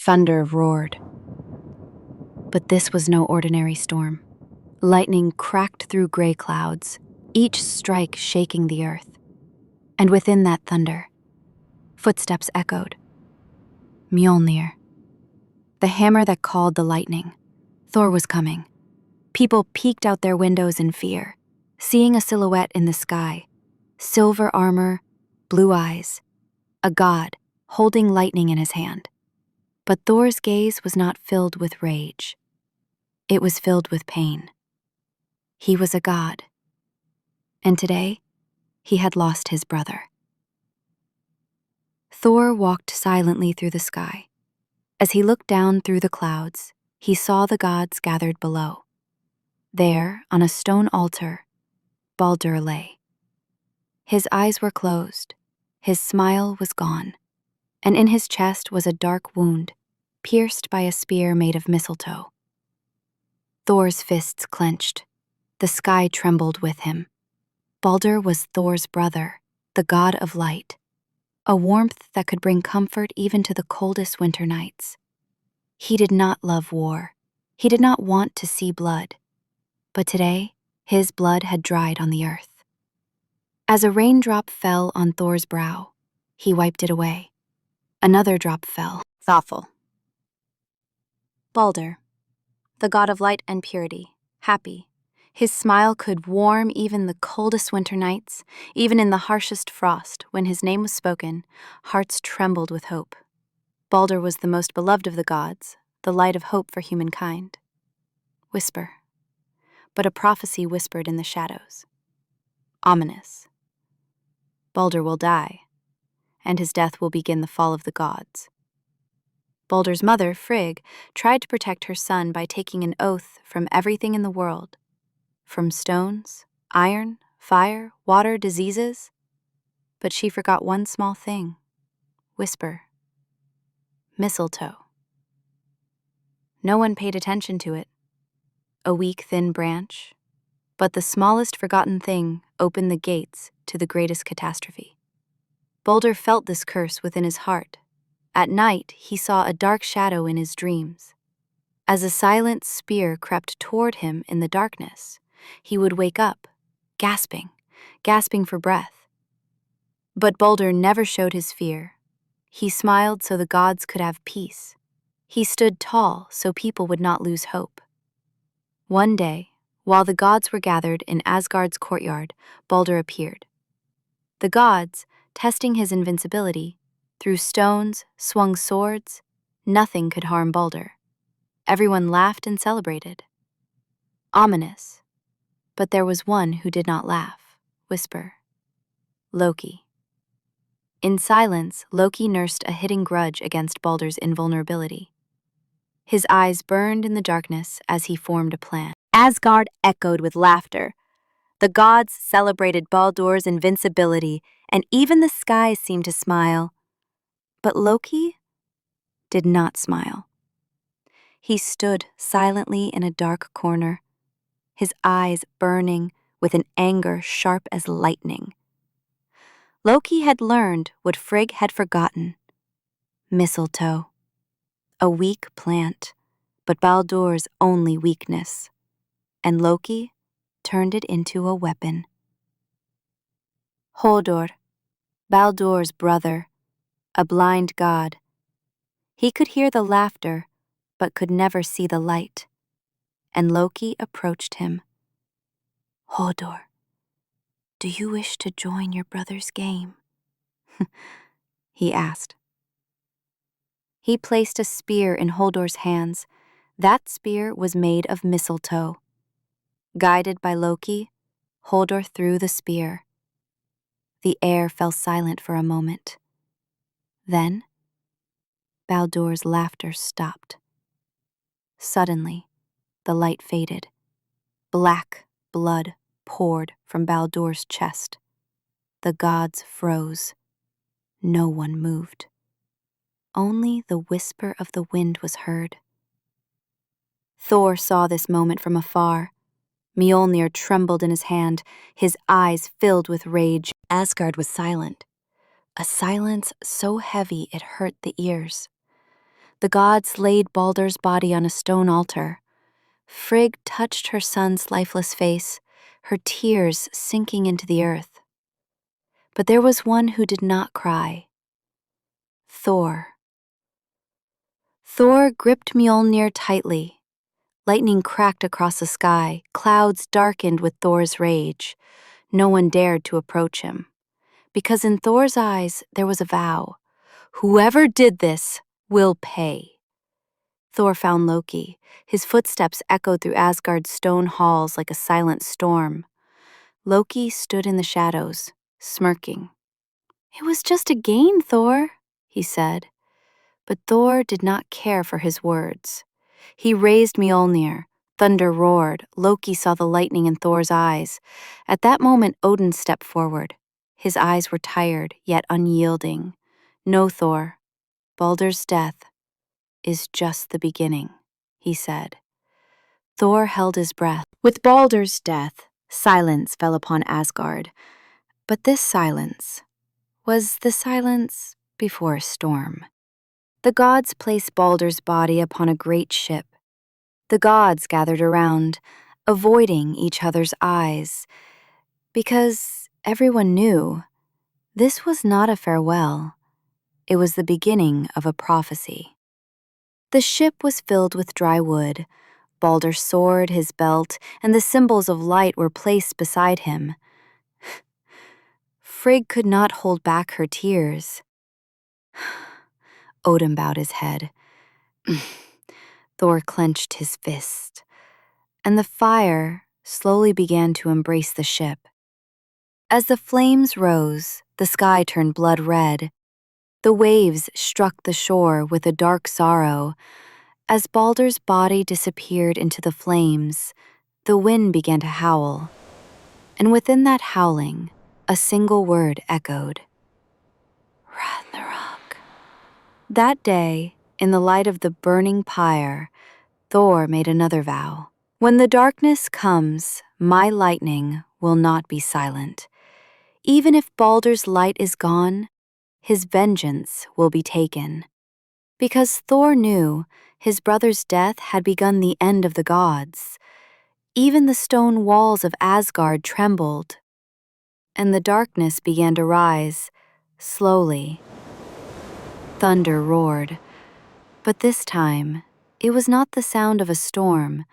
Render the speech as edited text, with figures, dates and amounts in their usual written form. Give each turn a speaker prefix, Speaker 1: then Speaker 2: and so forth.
Speaker 1: Thunder roared. But this was no ordinary storm. Lightning cracked through gray clouds, each strike shaking the earth. And within that thunder, footsteps echoed. Mjolnir. The hammer that called the lightning. Thor was coming. People peeked out their windows in fear, seeing a silhouette in the sky. Silver armor, blue eyes. A god holding lightning in his hand. But Thor's gaze was not filled with rage. It was filled with pain. He was a god. And today, he had lost his brother. Thor walked silently through the sky. As he looked down through the clouds, he saw the gods gathered below. There, on a stone altar, Baldur lay. His eyes were closed, his smile was gone, and in his chest was a dark wound, pierced by a spear made of mistletoe. Thor's fists clenched. The sky trembled with him. Baldur was Thor's brother, the god of light, a warmth that could bring comfort even to the coldest winter nights. He did not love war. He did not want to see blood. But today, his blood had dried on the earth. As a raindrop fell on Thor's brow, he wiped it away. Another drop fell, thoughtful. Baldur, the god of light and purity, happy. His smile could warm even the coldest winter nights, even in the harshest frost. When his name was spoken, hearts trembled with hope. Baldur was the most beloved of the gods, the light of hope for humankind. Whisper. But a prophecy whispered in the shadows. Ominous. Baldur will die, and his death will begin the fall of the gods. Baldur's mother, Frigg, tried to protect her son by taking an oath from everything in the world. From stones, iron, fire, water, diseases. But she forgot one small thing. Whisper. Mistletoe. No one paid attention to it. A weak, thin branch. But the smallest forgotten thing opened the gates to the greatest catastrophe. Baldur felt this curse within his heart. At night, he saw a dark shadow in his dreams. As a silent spear crept toward him in the darkness, he would wake up, gasping for breath. But Baldur never showed his fear. He smiled so the gods could have peace. He stood tall so people would not lose hope. One day, while the gods were gathered in Asgard's courtyard, Baldur appeared. The gods, testing his invincibility, threw stones, swung swords. Nothing could harm Baldur. Everyone laughed and celebrated. Ominous. But there was one who did not laugh. Whisper. Loki. In silence, Loki nursed a hidden grudge against Baldur's invulnerability. His eyes burned in the darkness as he formed a plan. Asgard echoed with laughter. The gods celebrated Baldur's invincibility, and even the skies seemed to smile. But Loki did not smile. He stood silently in a dark corner, his eyes burning with an anger sharp as lightning. Loki had learned what Frigg had forgotten. Mistletoe. A weak plant, but Baldur's only weakness. And Loki turned it into a weapon. Hodr, Baldur's brother, a blind god. He could hear the laughter, but could never see the light. And Loki approached him. Hodr, do you wish to join your brother's game? He asked. He placed a spear in Hodr's hands. That spear was made of mistletoe. Guided by Loki, Hodr threw the spear. The air fell silent for a moment. Then, Baldur's laughter stopped. Suddenly, the light faded. Black blood poured from Baldur's chest. The gods froze. No one moved. Only the whisper of the wind was heard. Thor saw this moment from afar. Mjolnir trembled in his hand, his eyes filled with rage. Asgard was silent, a silence so heavy it hurt the ears. The gods laid Baldur's body on a stone altar. Frigg touched her son's lifeless face, her tears sinking into the earth. But there was one who did not cry. Thor. Thor gripped Mjolnir tightly. Lightning cracked across the sky, clouds darkened with Thor's rage. No one dared to approach him. Because in Thor's eyes there was a vow. Whoever did this will pay. Thor found Loki. His footsteps echoed through Asgard's stone halls like a silent storm. Loki stood in the shadows, smirking. "It was just a game, Thor," he said. But Thor did not care for his words. He raised Mjolnir. Thunder roared. Loki saw the lightning in Thor's eyes. At that moment, Odin stepped forward. His eyes were tired, yet unyielding. "No, Thor. Baldur's death is just the beginning," he said. Thor held his breath. With Baldur's death, silence fell upon Asgard. But this silence was the silence before a storm. The gods placed Baldur's body upon a great ship. The gods gathered around, avoiding each other's eyes, because everyone knew this was not a farewell. It was the beginning of a prophecy. The ship was filled with dry wood. Baldur's sword, his belt, and the symbols of light were placed beside him. Frigg could not hold back her tears. Odin bowed his head. Thor clenched his fist, and the fire slowly began to embrace the ship. As the flames rose, the sky turned blood red. The waves struck the shore with a dark sorrow. As Baldur's body disappeared into the flames, the wind began to howl. And within that howling, a single word echoed. Ragnarok. That day, in the light of the burning pyre, Thor made another vow. When the darkness comes, my lightning will not be silent. Even if Baldur's light is gone, his vengeance will be taken. Because Thor knew his brother's death had begun the end of the gods. Even the stone walls of Asgard trembled, and the darkness began to rise, slowly. Thunder roared, but this time it was not the sound of a storm.